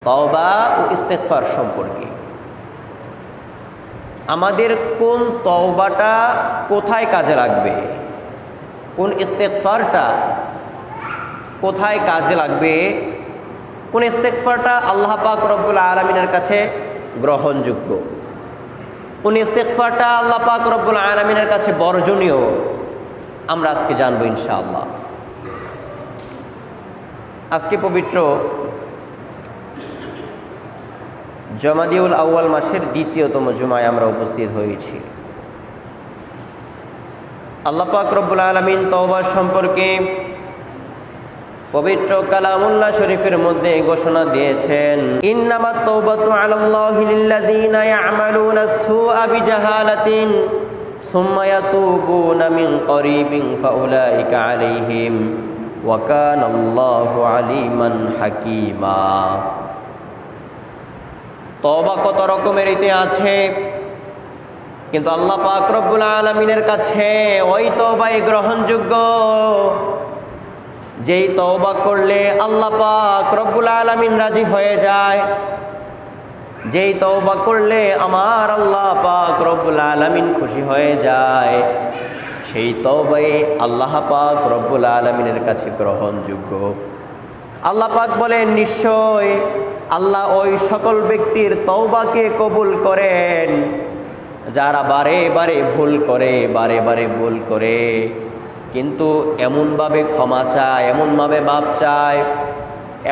তওবা ও ইস্তেগফার সম্পর্কে। আমাদের কোন তওবাটা কোথায় কাজে লাগবে, কোন ইস্তেগফারটা কোথায় কাজে লাগবে, কোন ইস্তেগফারটা আল্লাহ পাক রব্বুল আলামিনের কাছে গ্রহণযোগ্য, কোন ইস্তেগফারটা আল্লাহ পাক রব্বুল আলামিনের কাছে বর্জনীয়, আমরা আজকে জানবো ইনশাআল্লাহ। আজকে পবিত্র জমাদিউল আউয়াল মাসের দ্বিতীয়তম জুমায় আমরা উপস্থিত হয়েছি। আল্লাহ পাক রব্বুল আলামিন তওবা সম্পর্কে পবিত্র কালামুল্লাহ শরীফের মধ্যে ঘোষণা দিয়েছেন, ইন্নামাত তাওবাতু আলাল্লাহি লিল্লাযিনা ইয়া'মালুনাস সুআ বিজাহালাতিন সুম্মা ইয়াতুবুনা মিন করিবিন ফাউলাইকা আলাইহিম ওয়া কানাল্লাহু আলিমান হাকীমা। তওবা কত রকমের ইতি আছে, কিন্তু আল্লাহ পাক রব্বুল আলামিনের কাছে ওই তওবাই গ্রহণযোগ্য যেই তওবা করলে আল্লাহ পাক রব্বুল আলামিন রাজি হয়ে যায়, যেই তওবা করলে আমার আল্লাহ পাক রব্বুল আলামিন খুশি হয়ে যায়, সেই তওবাই আল্লাহ পাক রব্বুল আলামিনের কাছে গ্রহণযোগ্য। আল্লাহ পাক বলেন, নিশ্চয় আল্লাহ ওই সকল ব্যক্তির তওবাকে কবুল করেন যারা বারে বারে ভুল করে কিন্তু এমনভাবে ক্ষমা চায়, এমনভাবে মাপ চায়,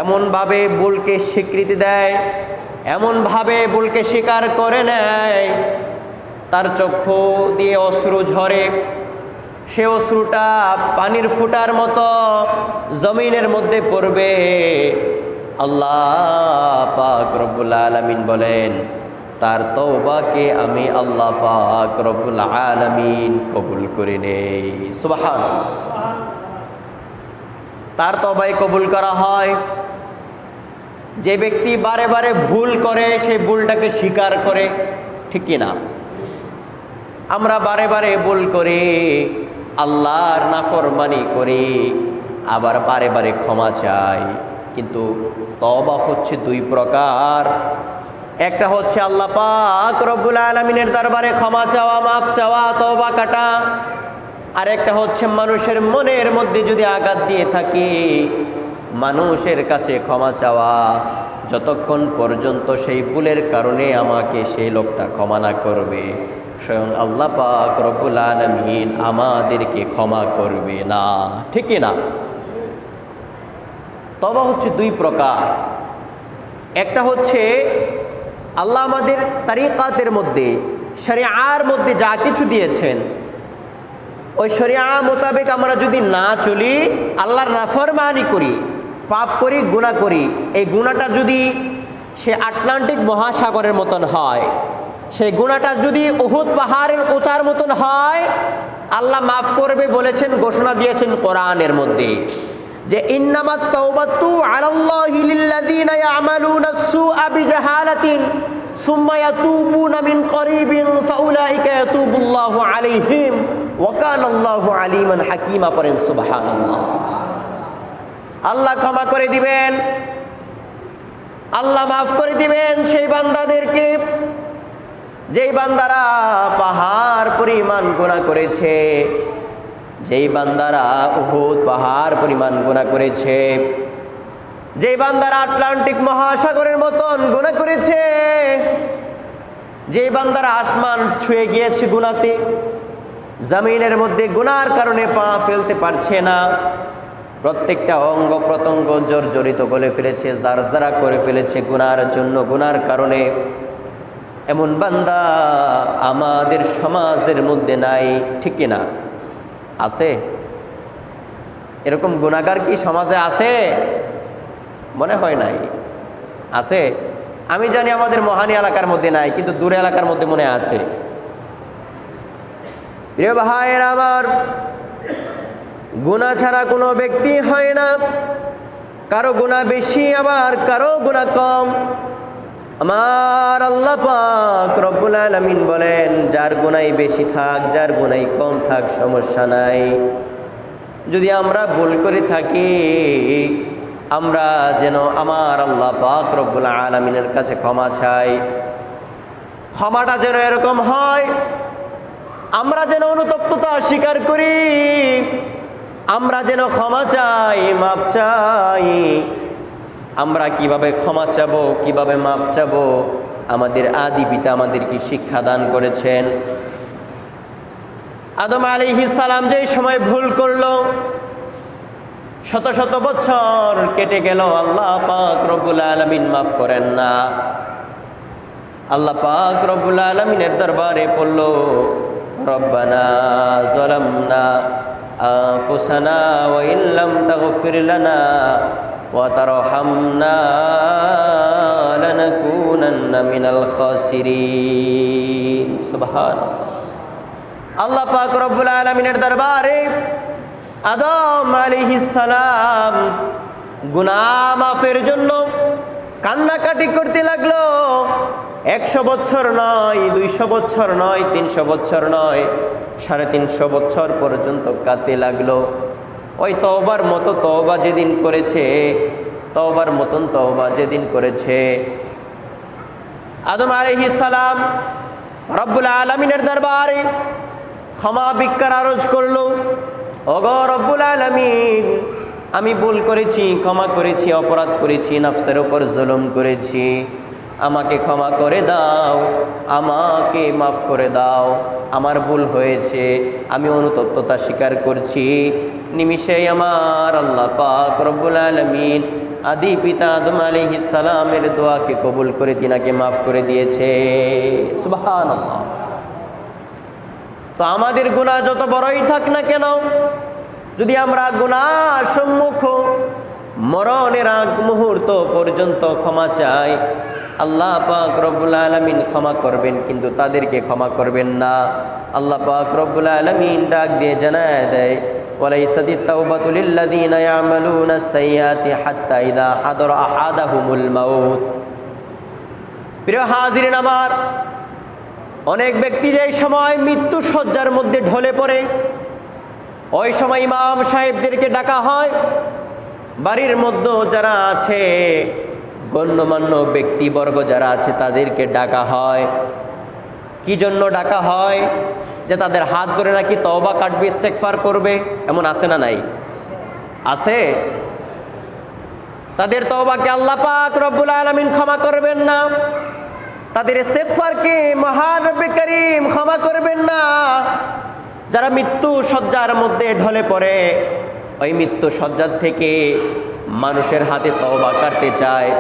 এমনভাবে ভুলকে স্বীকৃতি দেয়, এমনভাবে ভুলকে স্বীকার করে নেয়, তার চক্ষু দিয়ে অশ্রু ঝরে, সে অশ্রুটা পানির ফুটার মতো জমিনের মধ্যে পড়বে। আল্লাহ পাক রব্বুল আলামিন বলেন, তার তওবাকে আমি আল্লাহ পাক রব্বুল আলামিন কবুল করে নেই। সুবহানাল্লাহ। তার তওবাই কবুল করা হয় যে ব্যক্তি বারে বারে ভুল করে, সেই ভুলটাকে স্বীকার করে, ঠিক কি না? আমরা বারে বারে ভুল করি, আল্লাহর নাফরমানি করি, আবার বারে বারে ক্ষমা চাই, কিন্তু তওবা হচ্ছে দুই প্রকার। একটা হচ্ছে আল্লাহ পাক রব্বুল আলামিনের দরবারে ক্ষমা চাওয়া, মাপ চাওয়া, তওবা কাটা। আর একটা হচ্ছে মানুষের মনের মধ্যে যদি আঘাত দিয়ে থাকি, মানুষের কাছে ক্ষমা চাওয়া, যতক্ষণ পর্যন্ত সেই ভুলের কারণে আমাকে সেই লোকটা ক্ষমা না করবে, স্বয়ং আল্লাহ পাক রব্বুল আলামিন আমাদেরকে ক্ষমা করবে না, ঠিক না? তওবা হচ্ছে দুই প্রকার। একটা হচ্ছে আল্লাহ আমাদের তারিকাতের মধ্যে, শরিয়ার মধ্যে যা কিছু দিয়েছেন, ওই শরিয়া মোতাবেক আমরা যদি না চলি, আল্লাহর নাফরমানি করি, পাপ করি, গুনাহ করি, এই গুনাহটা যদি সে আটলান্টিক মহাসাগরের মতন হয়, সেই গুনাহটা যদি উহুদ পাহাড়ের উঁচার মতন হয়, আল্লাহ মাফ করবে বলেছেন, ঘোষণা দিয়েছেন কোরআনের মধ্যে যে ইন্নামাত তাওবাতু আলাল্লাহি লিল্লাযিনা ইয়া'মালুনাস সুআ বিজাহালাতিন সুম্মা ইয়াতুবুনা মিন করিবিন ফাউলাইকা ইয়াতুবুল্লাহু আলাইহিম ওয়া কানাল্লাহু আলিমান হাকীমা। পড়েন সুবহানাল্লাহ। আল্লাহ ক্ষমা করে দিবেন, আল্লাহ মাফ করে দিবেন সেই বান্দাদেরকে যেই বান্দারা পাহাড় পরিমাণ গুনাহ করেছে, যেই বান্দারা উহুদ পাহাড় পরিমাণ গুনাহ করেছে, যেই বান্দারা আটলান্টিক মহাসাগরের মতন গুনাহ করেছে, যেই বান্দারা আসমান ছুঁয়ে গিয়েছে গুনাহতে, জমিনের মধ্যে গুনার কারণে পা ফেলতে পারছে না, প্রত্যেকটা অঙ্গ প্রত্যঙ্গ জর্জরিত করে ফেলেছে, জারজারা করে ফেলেছে গুনার জন্য, গুনার কারণে, এমন বান্দা আমাদের সমাজের মধ্যে নাই, ঠিক না? আছে? এরকম গুনাহগার কি সমাজে আছে? মনে হয় নাই। আছে? আমি জানি আমাদের মহানী এলাকার মধ্যে নাই, কিন্তু দূরে এলাকার মধ্যে মনে আছে। প্রিয় ভাইয়েরা আমার, গুনাহ ছাড়া কোনো ব্যক্তি হয় না। কারো গুনাহ বেশি, আবার কারো গুনাহ কম। আমার আল্লাহ পাক রব্বুল আলামিন বলেন, যার গুনাহ বেশি থাক, যার গুনাহ কম থাক, সমস্যা নাই। যদি আমরা ভুল করে থাকি, আমরা যেন আমার আল্লাহ পাক রব্বুল আলামিনের কাছে ক্ষমা চাই। ক্ষমাটা যেন এরকম হয়, আমরা যেন অনুতপ্ততা স্বীকার করি, আমরা যেন ক্ষমা চাই, মাপ চাই। আমরা কিভাবে ক্ষমা চাবো, কিভাবে মাপ চাবো, আমাদের আদি পিতা আমাদেরকে শিক্ষা দান করেছেন। আদম আলাইহিস সালাম যেই সময় ভুল করলো, শত শত বছর কেটে গেল, আল্লাহ পাক রব্বুল আলামিন মাফ করেন না। আল্লাহ পাক রব্বুল আলামিনের দরবারে পড়ল, রব্বানা যালামনা আনফুসানা ওয়া ইল্লাম তাগফির লানা ওয়া তারহামনা লানাকুনান্না মিনাল খাসিরিন। সুবহানাল্লাহ। আল্লাহ পাক রব্বুল আলামিনের দরবারে আদম আলাইহিস সালাম গুনাহ মাফের জন্য কান্নাকাটি করতে লাগলো। 100 বছর নয়, 200 বছর নয়, 300 বছর নয়, 350 বছর পর্যন্ত কাঁদতে লাগলো। ওই তওবার মতো তওবা যেদিন করেছে, তওবার মতন তওবা যেদিন করেছে, আদম আলাইহিস সালাম রব্বুল আলামিনের দরবারে ক্ষমা ভিক্ষার আরজ করলো, ওগো রব্বুল আলামিন, আমি ভুল করেছি, ক্ষমা করেছি, অপরাধ করেছি, নফসের উপর জুলুম করেছি, আমাকে ক্ষমা করে দাও, আমাকে মাফ করে দাও, আমার ভুল হয়েছে, আমি অনুতপ্ততা স্বীকার করছি। নিমিষেই আমার আল্লাহ পাক রব্বুল আলামিন আদি পিতা আদম আলাইহিস সালামের দোয়াকে কবুল করে তিনাকে মাফ করে দিয়েছে। সুবহানাল্লাহ। তো আমাদের গুনাহ যত বড়ই থাক না কেন, যদি আমরা গুনাহ সম্মুখ মরণের আগ মুহূর্ত পর্যন্ত ক্ষমা চাই, আল্লাহ পাক রব্বুল আলামিন ক্ষমা করবেন, কিন্তু তাদেরকে ক্ষমা করবেন না। আল্লাহ পাক রব্বুল আলামিন ডাক দিয়ে জানায় দেয়, ওয়ালাইসাতিত তাওবাতু লিল্লাযিনা ইয়ামালুনা সাইয়্যাতি হাত্তা ইযা হাদারা আহাদাহুমুল মাউত। প্রিয় হাজিরিন আমার, অনেক ব্যক্তি যেই সময় মৃত্যু শয্যার মধ্যে ঢলে পড়ে, ওই সময় ইমাম সাহেবদেরকে ডাকা হয়, বাড়ির মধ্যে যারা আছে গণ্যমান্য ব্যক্তিবর্গ যারা আছে তাদেরকে ডাকা হয়। কি জন্য ডাকা হয়? যে তাদের হাত ধরে নাকি তওবা কাটবে, ইস্তেগফার করবে, এমন আছে না নাই? আছে। তাদের তওবাকে আল্লাহ পাক রব্বুল আলামিন ক্ষমা করবেন না, তাদের ইস্তেগফারকে মহান রব্বে করিম ক্ষমা করবেন না। যারা মৃত্যু শয্যার মধ্যে ঢলে পড়ে, ওই মৃত্যু শয্যার থেকে মানুষের হাতে তওবা কাটতে চায়,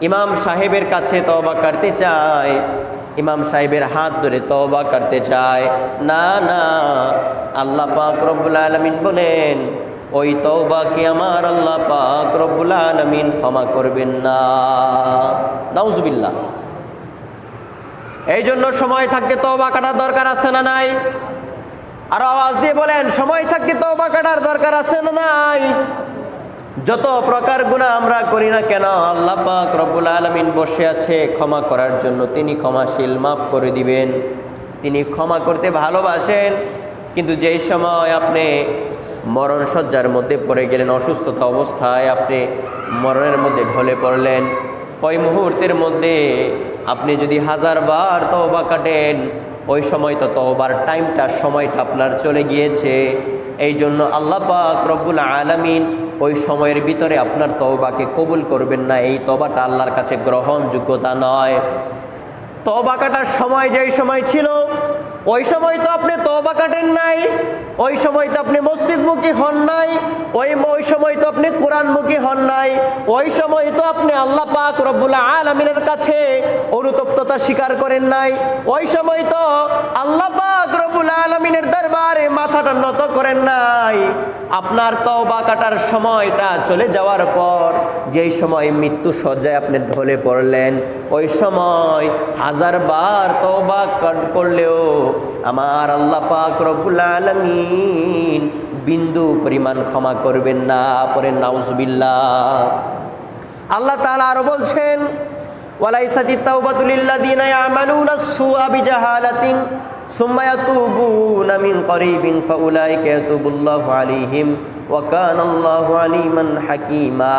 ইমাম সাহেবের কাছে তওবা কাটতে চায়, ইমাম সাহেবের হাত ধরে তওবা কাটতে চায়, না না, আল্লাহ পাক রব্বুল আলামিন বলেন ওই তওবাকে আমার আল্লাহ পাক রব্বুল আলামিন ক্ষমা করবেন না। নাউজুবিল্লাহ। এই জন্য সময় থাকতে তওবা কাটার দরকার আছে না নাই? আর আওয়াজ দিয়ে বলেন, সময় থাকতে তওবা কাটার দরকার আছে না নাই? যত প্রকার গুনাহ আমরা করি না কেন, আল্লাহ পাক রব্বুল আলামিন বসে আছে ক্ষমা করার জন্য। তিনি ক্ষমাশীল, মাফ করে দিবেন, তিনি ক্ষমা করতে ভালোবাসেন। কিন্তু যেই সময় আপনি মরণ শয্যার মধ্যে পড়ে গেলেন, অসুস্থতা অবস্থায় আপনি মরণের মধ্যে ঢলে পড়লেন, ওই মুহূর্তের মধ্যে আপনি যদি 1000 বার তওবা কাটেন, ওই সময় তো তওবার টাইমটা, সময়টা আপনার চলে গিয়েছে। এই জন্য আল্লাহ পাক রব্বুল আলামিন ওই সময়ের ভিতরে আপনার তওবাকে কবুল করবেন না। এই তওবাটা আল্লাহর কাছে গ্রহণযোগ্যতা নয়। তওবা কাটার সময় যেই সময় ছিল, ওই সময় তো আপনি তওবা কাটেন নাই, ওই সময় তো আপনি মসজিদমুখী হন নাই, ওই সময় তো আপনি কোরআনমুখী হন নাই, ওই সময় তো আপনি আল্লাহ পাক রব্বুল আলামিনের কাছে অনুতপ্ততা স্বীকার করেন নাই, ওই সময় তো আল্লাহ পাক রব্বুল আলামিনের দরবারে মাথাটা নত করেন নাই। আপনার তওবা কাটার সময়টা চলে যাওয়ার পর যেই সময় মৃত্যু শয্যায় আপনি ঢলে পড়লেন, ওই সময় 1000 বার তওবা করলেও আমার আল্লাহ পাক রব্বুল আলামিন বিন্দু পরিমাণ ক্ষমা করবেন না। পরে নাউজুবিল্লাহ। আল্লাহ তাআলা আরো বলছেন, ওয়ালাইসাতিত তাওবাতু লিল্লাযিনা ইয়ামালুনা আস-সুআ বিজাহালাতিন সুম্মা ইয়াতুবুনা মিন করিবিন ফাউলাইকা ইয়াতুবুল্লাহু আলাইহিম ওয়া কানাল্লাহু আলিমান হাকীমা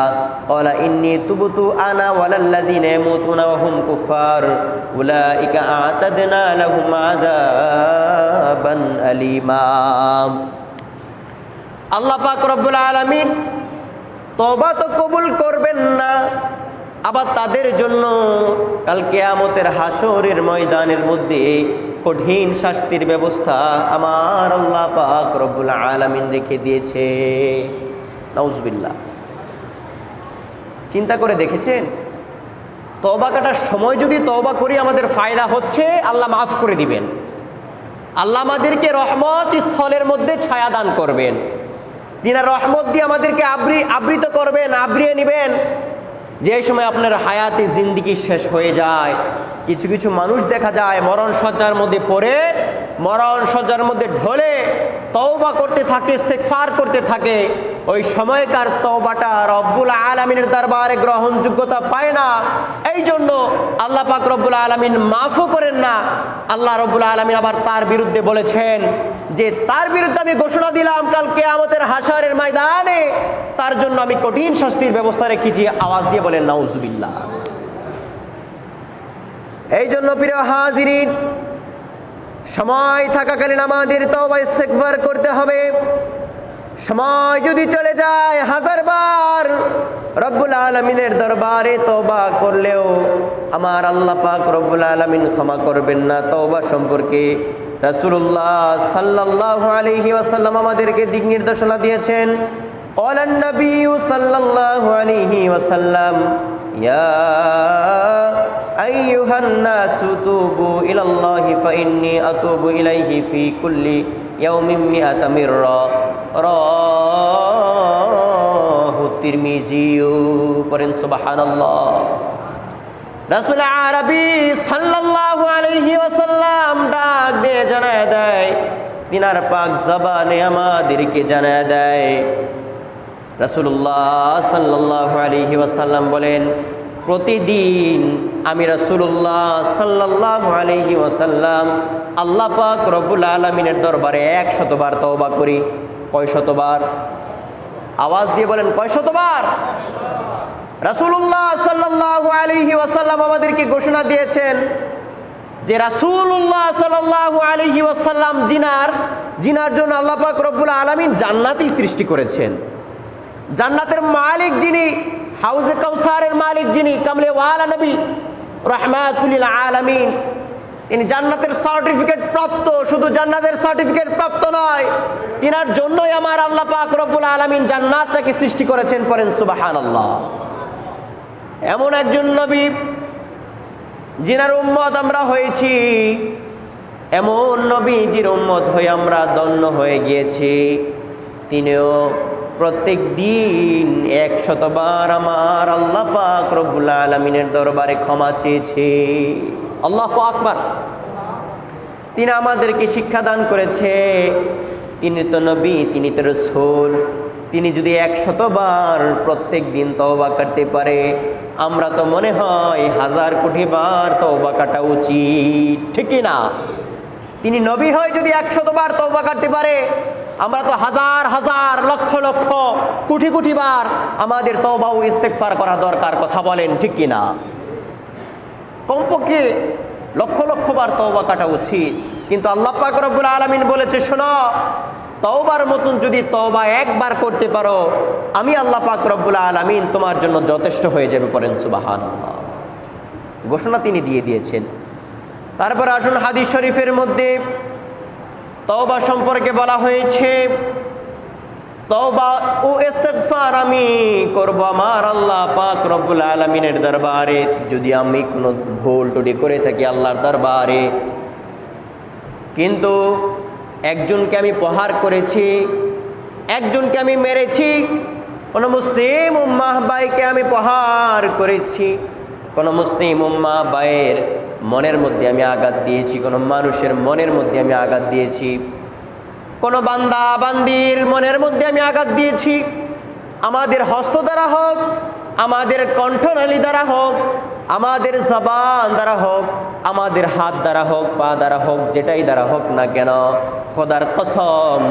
ক্বালা ইন্নী তুবতু আনা ওয়ালাল্লাযিনা ইয়ামুতুনা ওয়া হুম কুফার উলাইকা আ'তাদনা লাহুম আযাবান আলীমা। আল্লাহ পাক রব্বুল আলামিন তওবা তো কবুল করবেন না, আবার তাদের জন্য কাল কিয়ামতের হাসরের ময়দানের মধ্যে কঠিন শাস্তির ব্যবস্থা আমার আল্লাহ পাক রব্বুল আলামিন রেখে দিয়েছে। নাউজুবিল্লাহ। চিন্তা করে দেখেছেন, তওবা কাটার সময় যদি তওবা করি আমাদের ফায়দা হচ্ছে, আল্লাহ মাফ করে দিবেন, আল্লাহ আমাদেরকে রহমত স্থলের মধ্যে ছায়া দান করবেন, তিনি রহমত দিয়ে আমাদেরকে আবৃত করবেন, আবরিয়ে নেবেন। যে সময় আপনার হায়াতে জিন্দিগি শেষ হয়ে যায়, কিছু কিছু মানুষ দেখা যায় মরণ শয্যার মধ্যে পড়ে, মরণ শয্যার মধ্যে ঢলে তওবা করতে থাকে, ইস্তেগফার করতে থাকে। ওই সময়কার তওবাটা রব্বুল আলামিনের দরবারে গ্রহণযোগ্যতা পায় না। এই জন্য আল্লাহ পাক রব্বুল আলামিন মাফও করেন না। আল্লাহ রব্বুল আলামিন আবার তার বিরুদ্ধে বলেছেন যে তার বিরুদ্ধে আমি ঘোষণা দিলাম কাল কিয়ামতের হাসরের ময়দানে তার জন্য আমি কঠিন শাস্তির ব্যবস্থা রেখেছি। আওয়াজ দিয়ে বলেন নাউজুবিল্লাহ। এই জন্য প্রিয় হাজিরিন, সময় থাকাকালীন আমাদের তওবা ইস্তেগফার করতে হবে। সময় যদি চলে যায়, হাজারবার রব্বুল আলামিনের দরবারে তওবা করলেও আমার আল্লাহ পাক রব্বুল আলামিন ক্ষমা করবেন না। তওবা সম্পর্কে রাসূলুল্লাহ সাল্লাল্লাহু আলাইহি ওয়াসাল্লাম আমাদেরকে দিক নির্দেশনা দিয়েছেন। ক্বালান নবিয়্যু সাল্লাল্লাহু আলাইহি ওয়াসাল্লাম ইয়া আইয়ুহান নাসু তুবু ইলাল্লাহি ফাইন্নী আতুবু ইলাইহি ফি কুল্লি ইয়াউমিন মিআতা মিররা রাহু তিরমিজি। পড়েন সুবহানাল্লাহ। রাসূল আরবি সাল্লাল্লাহু আলাইহি ওয়াসাল্লাম ডাক দিয়ে জানায় দেয়, তিনার পাক জবানে আমাদেরকে জানায় দেয়। রাসূলুল্লাহ সাল্লাল্লাহু আলাইহি ওয়াসাল্লাম বলেন, প্রতিদিন আমি রাসূলুল্লাহ সাল্লাল্লাহু আলাইহি ওয়াসাল্লাম আল্লাহ পাক রব্বুল আলামিনের দরবারে 100 বার তওবা করি। কয় শতবার? আওয়াজ দিয়ে বলেন, কয় শতবার? রাসূলুল্লাহ সাল্লাল্লাহু আলাইহি ওয়াসাল্লাম আমাদেরকে ঘোষণা দিয়েছেন যে রাসূলুল্লাহ সাল্লাল্লাহু আলাইহি ওয়াসাল্লাম জিনার জন্য আল্লাহ পাক রব্বুল আলামিন জান্নাতই সৃষ্টি করেছেন। জান্নাতের মালিক যিনি, হাউজে কাউসারের মালিক যিনি, কামলে ওয়ালা নবী রাহমাতুল লিল আলামিন, তিনি জান্নাতের সার্টিফিকেট প্রাপ্ত। শুধু জান্নাতের সার্টিফিকেট প্রাপ্ত নয়, তিনার জন্যই আমার আল্লাহ পাক রব্বুল আলামিন জান্নাতটাকে সৃষ্টি করেছেন। পড়েন সুবহানাল্লাহ। এমন একজন নবী যিনার উম্মত আমরা হয়েছি, এমন নবীজির উম্মত হয়ে আমরা ধন্য হয়ে গিয়েছি। তিনিও প্রত্যেক দিন 100 বার আমার আল্লাহ পাক রব্বুল আলামিনের দরবারে ক্ষমা চেয়েছে। আল্লাহু আকবার। তিনি আমাদেরকে শিক্ষা দান করেছে। তিনি তো নবী, তিনি তো রাসূল। তিনি যদি 100 বার প্রত্যেক দিন তওবা করতে পারে, আমরা তো মনে হয় 1000 কোটি বার তওবা কাটা উচিত, ঠিক না? তিনি নবী হয় যদি 100 বার তওবা করতে পারে, আমরা তো হাজার হাজার লক্ষ লক্ষ কোটি কোটি বার আমাদের তওবা ও ইস্তেগফার করা দরকার। কথা বলেন ঠিক কি না? কমপক্ষে লক্ষ লক্ষ বার তওবা কাটা উচিত। কিন্তু আল্লাহ পাক রব্বুল আলামিন বলেছে, শোনো, তওবার মতন যদি তওবা একবার করতে পারো, আমি আল্লাহ পাক রব্বুল আলামিন তোমার জন্য যথেষ্ট হয়ে যাবে। পড়েন সুবহানাল্লাহ। ঘোষণা তিনি দিয়ে দিয়েছেন। তারপর আসুন হাদিস শরীফের মধ্যে তওবা সম্পর্কে বলা হয়েছে, তওবা ও ইস্তেগফার আমি করব আমার আল্লাহ পাক রব্বুল আলামিনের দরবারে যদি আমি কোনো ভুল ত্রুটি করে থাকি আল্লাহর দরবারে। কিন্তু একজনকে আমি প্রহার করেছি, একজনকে আমি মেরেছি, কোনো মুসলিম উম্মাহ ভাইকে আমি প্রহার করেছি, কোনো মুসলিম উম্মাহ ভাইয়ের মনের মধ্যে আমি আঘাত দিয়েছি, কোনো মানুষের মনের মধ্যে আমি আঘাত দিয়েছি, কোনো বান্দা বান্দির মনের মধ্যে আমি আঘাত দিয়েছি, আমাদের হস্ত দ্বারা হোক, আমাদের কণ্ঠনালী দ্বারা হোক, আমাদের জবান দ্বারা হোক, আমাদের হাত দ্বারা হোক, পা দ্বারা হোক, যেটাই দ্বারা হোক না কেন, খোদার কসম,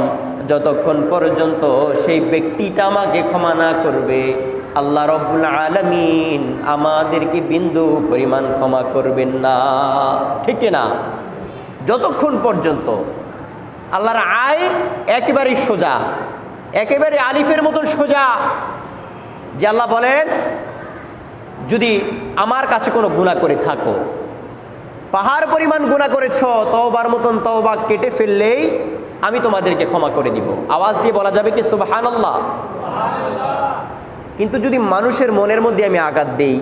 যতক্ষণ পর্যন্ত সেই ব্যক্তিটা আমাকে ক্ষমা না করবে, আল্লাহ রব্বুল আলামিন আমাদেরকে বিন্দু পরিমাণ ক্ষমা করবেন না। ঠিক না? যতক্ষণ পর্যন্ত আল্লাহর আইন একেবারেই সোজা, একেবারে আলিফের মতন সোজা, যে আল্লাহ বলেন যদি আমার কাছে কোনো গুনাহ করে থাকো, পাহাড় পরিমাণ গুনাহ করেছ, তওবার মতন তওবা কেটে ফেললেই আমি তোমাদেরকে ক্ষমা করে দিব। আওয়াজ দিয়ে বলা যাবে কি সুবহানাল্লাহ? কিন্তু যদি মানুষের মনের মধ্যে আমি আঘাত দেই,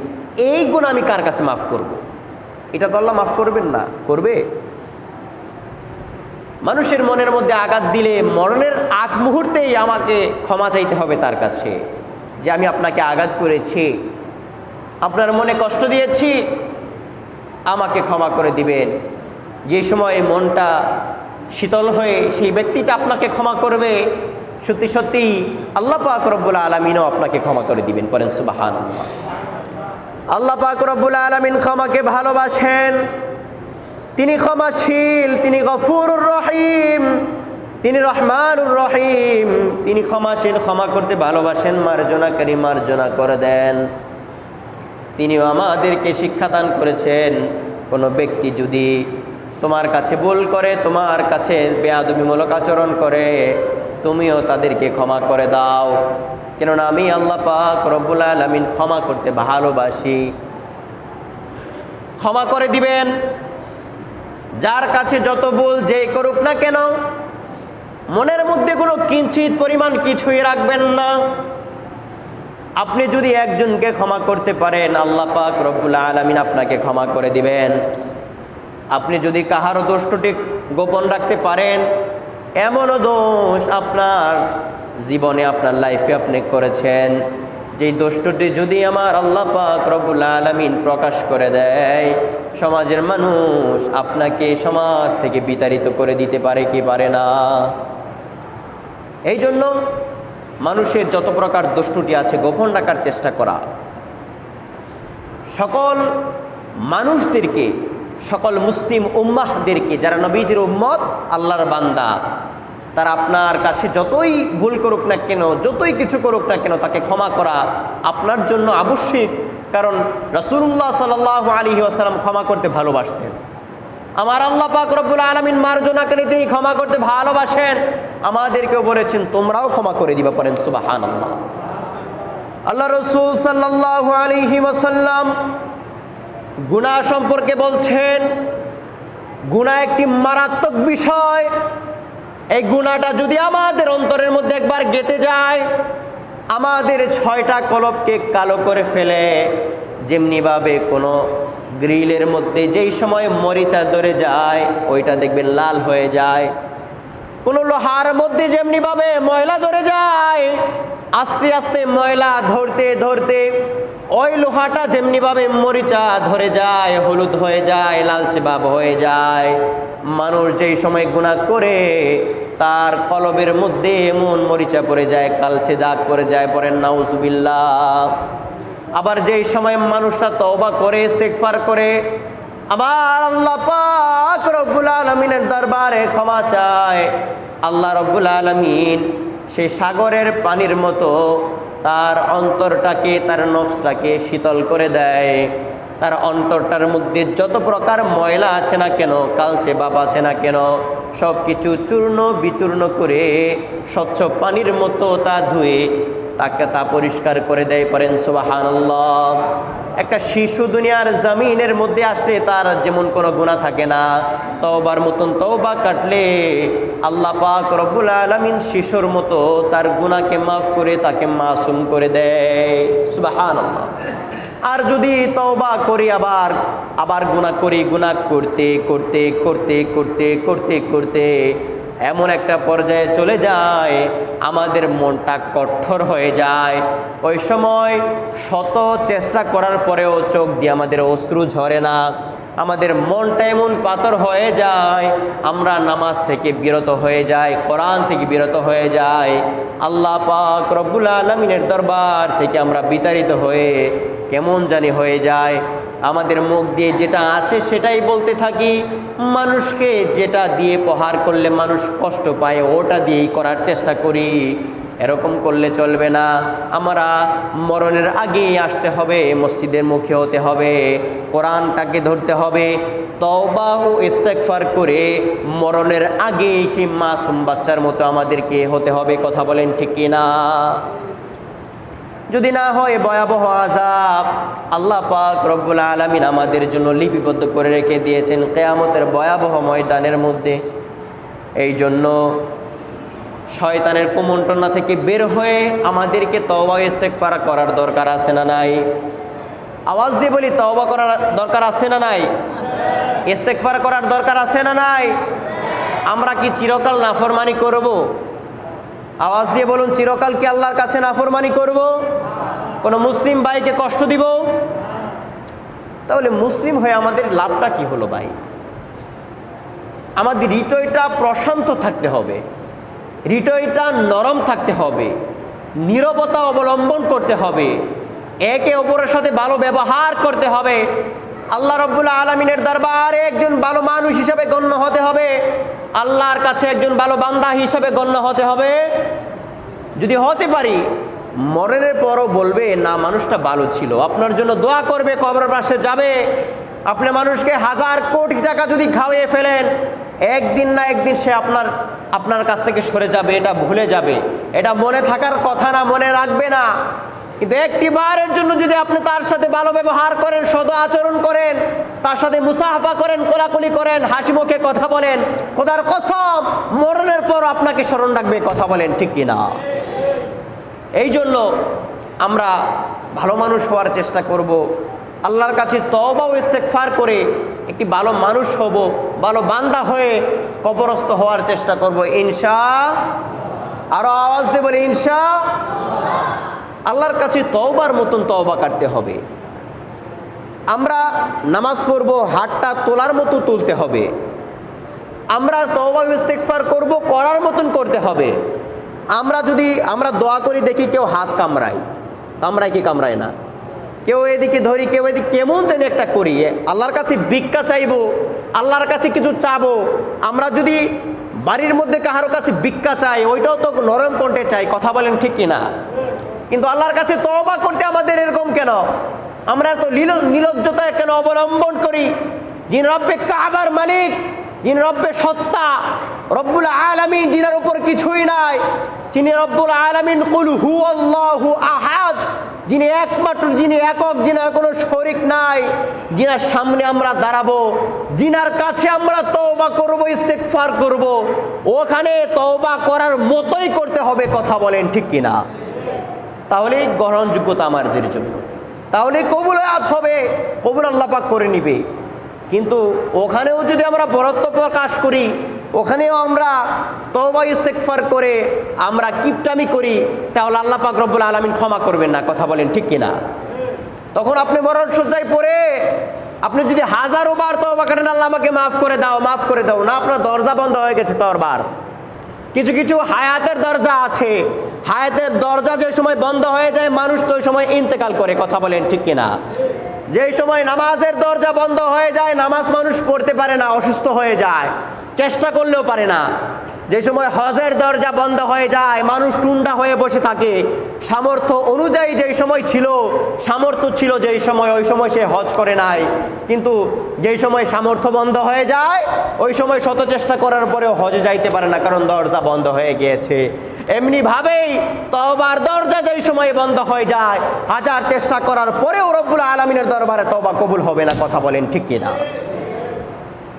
এই গুনাহ আমি কার কাছে মাফ করব? এটা তো আল্লাহ মাফ করবেন না। করবে? মানুষের মনের মধ্যে আঘাত দিলে মরণের আগ মুহূর্তেই আমাকে ক্ষমা চাইতে হবে তার কাছে, যে আমি আপনাকে আঘাত করেছি, আপনার মনে কষ্ট দিয়েছি, আমাকে ক্ষমা করে দিবেন। যে সময় মনটা শীতল হয়ে সেই ব্যক্তিটা আপনাকে ক্ষমা করবে, সত্যি সত্যি আল্লাহ পাক রব্বুল আলামিনও আপনাকে ক্ষমা করে দিবেন। পড়েন সুবহানাল্লাহ। আল্লাহ পাক রব্বুল আলামিন ক্ষমাকে ভালোবাসেন, তিনি ক্ষমাশীল, তিনি গফুরুর রহিম, তিনি রহমানুর রহিম, তিনি ক্ষমাশীল, ক্ষমা করতে ভালোবাসেন, মার্জনাকারী মার্জনা করে দেন। তিনিও আমাদেরকে শিক্ষাদান করেছেন, কোনো ব্যক্তি যদি তোমার কাছে ভুল করে, তোমার কাছে বেয়াদবিমূলক আচরণ করে, তুমিও তাদেরকে ক্ষমা করে দাও, কেননা আমি আল্লাহ পাক রব্বুল আলামিন ক্ষমা করতে ভালোবাসি। ক্ষমা করে দিবেন। যার কাছে যত ভুল যেই করুক না কেন, মনের মধ্যে কোনো কিঞ্চিত পরিমাণ কিছুই রাখবেন না। আপনি যদি একজনকে ক্ষমা করতে পারেন, আল্লাহ পাক রব্বুল আলামিন আপনাকে ক্ষমা করে দিবেন। আপনি যদি কাহারও দোষটি গোপন রাখতে পারেন, এমনও দোষ আপনার জীবনে, আপনার লাইফে আপনি করেছেন, যেই দোষটি যদি আমার আল্লাহ পাক রব্বুল আলামিন প্রকাশ করে দেয়, সমাজের মানুষ আপনাকে সমাজ থেকে বিতাড়িত করে দিতে পারে কি পারে না? এই জন্য মানুষের যত প্রকার দোষটি আছে গোপন রাখার চেষ্টা করা। সকল মানুষদেরকে, সকল মুসলিম উম্মাহদেরকে, যারা নবীজির উম্মত, আল্লাহর বান্দা, তারা আপনার কাছে যতই ভুল করুক না কেন, যতই কিছু করুক না কেন, তাকে ক্ষমা করা আপনার জন্য আবশ্যিক। কারণ রাসূলুল্লাহ সাল্লাল্লাহু আলাইহি ওয়াসাল্লাম ক্ষমা করতে ভালোবাসতেন। আমার আল্লাহ পাক রব্বুল আলামিন মার্জনাকারী, তিনি ক্ষমা করতে ভালোবাসেন। আমাদেরকেও বলেছেন তোমরাও ক্ষমা করে দিবা। পড়েন সুবহানাল্লাহ। আল্লাহ রাসূল সাল্লাল্লাহু আলাইহি ওয়াসাল্লাম গুনাহ সম্পর্কে বলছেন, গুনাহ একটি মারাত্মক বিষয়। এই গুনাহটা যদি আমাদের অন্তরের মধ্যে একবার গেঁথে যায়, আমাদের 6টা কলবকে কালো করে ফেলে। যেমনিভাবে কোনো গ্রিলের মধ্যে যেই সময় মরিচা ধরে যায়, ওইটা দেখবেন লাল হয়ে যায়। কোনো লোহার মধ্যে যেমনিভাবে ময়লা ধরে যায়, আস্তে আস্তে ময়লা ধরতে ধরতে ওই লোহাটা যেমনিভাবে মরিচা ধরে যায়, হলুদ হয়ে যায়, লালচে ভাব হয়ে যায়। মানুষ যেই সময় গুনাহ করে, তার কলবের মধ্যে এমন মরিচা পড়ে যায়, কালচে দাগ পড়ে যায়। পড়েন নাউজুবিল্লাহ। আবার যেই সময় মানুষটা তওবা করে, ইস্তেগফার করে, আবার আল্লাহ পাক রব্বুল আলামিনের দরবারে ক্ষমা চায়, আল্লাহ রব্বুল আলামিন সেই সাগরের পানির মতো তার অন্তরটাকে, তার নফসটাকে শীতল করে দেয়। তার অন্তরটার মধ্যে যত প্রকার ময়লা আছে না কেন, কালচে ভাব আছে না কেন, সব কিছু চূর্ণ বিচূর্ণ করে স্বচ্ছ পানির মতো তা ধুয়ে তাকে তা পরিষ্কার করে দেয়। পড়েন সুবহানাল্লাহ। একটা শিশু দুনিয়ার জমিনের মধ্যে আসলে তার যেমন কোনো গুনাহ থাকে না, তওবার মতন তওবা কাটলে আল্লাহ পাক রব্বুল আলামিন শিশুর মতো তার গুনাহকে মাফ করে তাকে মাসুম করে দেয়। সুবহানাল্লাহ। আর যদি তওবা করি, আবার গুনাহ করি, গুনাহ করতে করতে করতে করতে করতে করতে এমন একটা পর্যায়ে চলে যায়, আমাদের মনটা কঠোর হয়ে যায়। ওই সময় শত চেষ্টা করার পরেও চোখ দিয়ে আমাদের অশ্রু ঝরে না, আমাদের মনটা এমন পাথর হয়ে যায়, আমরা নামাজ থেকে বিরত হয়ে যাই, কোরআন থেকে বিরত হয়ে যাই, আল্লাহ পাক রব্বুল আলামিনের দরবার থেকে আমরা বিতাড়িত হয়ে কেমন জানি হয়ে যায়। আমাদের মুখ দিয়ে যেটা আসে সেটাই বলতে থাকি, মানুষকে যেটা দিয়ে প্রহার করলে মানুষ কষ্ট পায় ওটা দিয়েই করার চেষ্টা করি। এরকম করলে চলবে না। আমরা মরণের আগেই আসতে হবে, মসজিদের মুখে হতে হবে, কোরআনটাকে ধরতে হবে, তওবা ও ইস্তেগফার করে মরণের আগে সেই মাসুম বাচ্চার মতো আমাদেরকে হতে হবে। কথা বলেন ঠিক কিনা? যদি না হয় ভয়াবহ আযাব আল্লাহ পাক রব্বুল আলামিন আমাদের জন্য লিপিবদ্ধ করে রেখে দিয়েছেন কিয়ামতের ভয়াবহ ময়দানের মধ্যে। এই জন্য শয়তানের কুমন্ত্রণা থেকে বের হয়ে আমাদেরকে তওবা ইস্তেগফার করার দরকার আছে না নাই? আওয়াজ দিয়ে বলি, তওবা করার দরকার আছে না নাই? ইস্তেগফার করার দরকার আছে না নাই? আমরা কি চিরকাল নাফরমানি করব? আওয়াজ দিয়ে বলুন, চিরকাল কি আল্লাহর কাছে নাফরমানি করব? কোনো মুসলিম ভাইকে কষ্ট দিব? তাহলে মুসলিম হয়ে আমাদের লাভটা কি হলো ভাই? আমাদের হৃদয়টা প্রশান্ত থাকতে হবে, হৃদয়টা নরম থাকতে হবে, নীরবতা অবলম্বন করতে হবে, একে অপরের সাথে ভালো ব্যবহার করতে হবে, আল্লাহ রাব্বুল আলামিনের দরবারে একজন ভালো মানুষ হিসেবে গণ্য হতে হবে, আল্লাহর কাছে একজন ভালো বান্দা হিসেবে গণ্য হতে হবে। যদি হতে পারি, মরণের পরও বলবে না মানুষটা ভালো ছিল, আপনার জন্য দোয়া করবে, কবরের পাশে যাবে। আপনি মানুষকে 1000 কোটি টাকা যদি খাওয়িয়ে ফেলেন, একদিন না একদিন সে আপনার কাছ থেকে সরে যাবে, এটা ভুলে যাবে, এটা মনে থাকার কথা না, মনে রাখবে না। কিন্তু একটি বারের জন্য যদি আপনি তার সাথে ভালো ব্যবহার করেন, সদ আচরণ করেন, তার সাথে মুসাফা করেন, কোলাকুলি করেন, হাসি মুখে কথা বলেন, খোদার কসম মরণের পর আপনাকে স্মরণ রাখবে। কথা বলেন ঠিক কিনা? এই জন্য আমরা ভালো মানুষ হওয়ার চেষ্টা করব, আল্লাহর কাছে তওবা ও ইস্তেগফার করে একটি ভালো মানুষ হব, ভালো বান্দা হয়ে কবরস্থ হওয়ার চেষ্টা করব ইনশাআল্লাহ। আরো আওয়াজ দিয়ে বলি ইনশাআল্লাহ। আল্লাহর কাছে তওবার মতন তওবা কাটতে হবে। আমরা নামাজ পড়ব, হাতটা তোলার মতো তুলতে হবে। আমরা তওবা ইস্তেগফার করব, করার মতন করতে হবে। আমরা দোয়া করি, দেখি কেউ হাত কামড়ায় কি কামড়ায় না, কেউ এদিকে ধরি, কেউ এদিকে, কেমন যেন একটা করি। আল্লাহর কাছে ভিক্ষা চাইবো, আল্লাহর কাছে কিছু চাবো। আমরা যদি বাড়ির মধ্যে কারোর কাছে ভিক্ষা চাই, ওইটাও তো নরম কণ্ঠে চাই। কথা বলেন ঠিক কিনা? কিন্তু আল্লাহর কাছে তওবা করতে আমাদের এরকম কেন? আমরা তো নির্লজ্জতা কেন অবলম্বন করি? যিনি রব্বে কাবার মালিক, যিনি রব্বে সত্তা, রব্বুল আলামিন, যিনার উপর কিছুই নাই, যিনি রব্বুল আলামিন, কুল হুয়াল্লাহু আহাদ, যিনি একমাত্র, যিনি একক, যিনার কোনো শরিক নাই, যিনার সামনে আমরা দাঁড়াবো, যিনার কাছে আমরা তওবা করব, ইস্তেগফার করব, ওখানে তওবা করার মতোই করতে হবে। কথা বলেন ঠিক কিনা? তাহলেই গ্রহণযোগ্যতা আমাদের জন্য, তাহলে কবুলাত হবে, কবুল আল্লাহ পাক করে নিবে। কিন্তু ওখানেও যদি আমরা বরত্ব প্রকাশ করি, ওখানেও আমরা তওবা ইস্তেগফার করে আমরা কিপটামি করি, তাহলে আল্লাহ পাক রব্বুল আলামিন ক্ষমা করবেন না। কথা বলেন ঠিক কিনা? তখন আপনি মরণ সজ্জায় পড়ে আপনি যদি 1000 বার তওবা করেন, আল্লাহ আমাকে মাফ করে দাও, মাফ করে দাও, না, আপনার দরজা বন্ধ হয়ে গেছে তওবার। কিছু কিছু হায়াতের দরজা আছে, হায়াতের দরজা যে সময় বন্ধ হয়ে যায়, মানুষ তো ওই সময় ইন্তেকাল করে। কথা বলেন ঠিক কিনা? যেই সময় নামাজের দরজা বন্ধ হয়ে যায়, নামাজ মানুষ পড়তে পারে না, অসুস্থ হয়ে যায়, চেষ্টা করলেও পারে না। যে সময় হজের দরজা বন্ধ হয়ে যায়, মানুষ টুন্ডা হয়ে বসে থাকে। সামর্থ্য অনুযায়ী যেই সময় ছিল, সামর্থ্য ছিল যেই সময়, ওই সময় সে হজ করে নাই। কিন্তু যেই সময় সামর্থ্য বন্ধ হয়ে যায়, ওই সময় শত চেষ্টা করার পরেও হজে যাইতে পারে না, কারণ দরজা বন্ধ হয়ে গিয়েছে। এমনিভাবেই তওবার দরজা যেই সময় বন্ধ হয়ে যায়, 1000 চেষ্টা করার পরেও রব্বুল আলামিনের দরবারে তওবা কবুল হবে না। কথা বলেন ঠিক কিনা?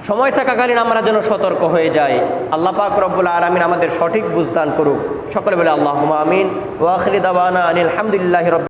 সময় থাকাকালীন আমরা যেন সতর্ক হয়ে যাই। আল্লাহ পাক রব্বুল আলামিন আমাদের সঠিক বুঝদান করুক। সকলে বলে আল্লাহুম্মা আমিন। ওয়া আখিরু দাওয়ানা আনিল হামদুলিল্লাহি রাব্বিল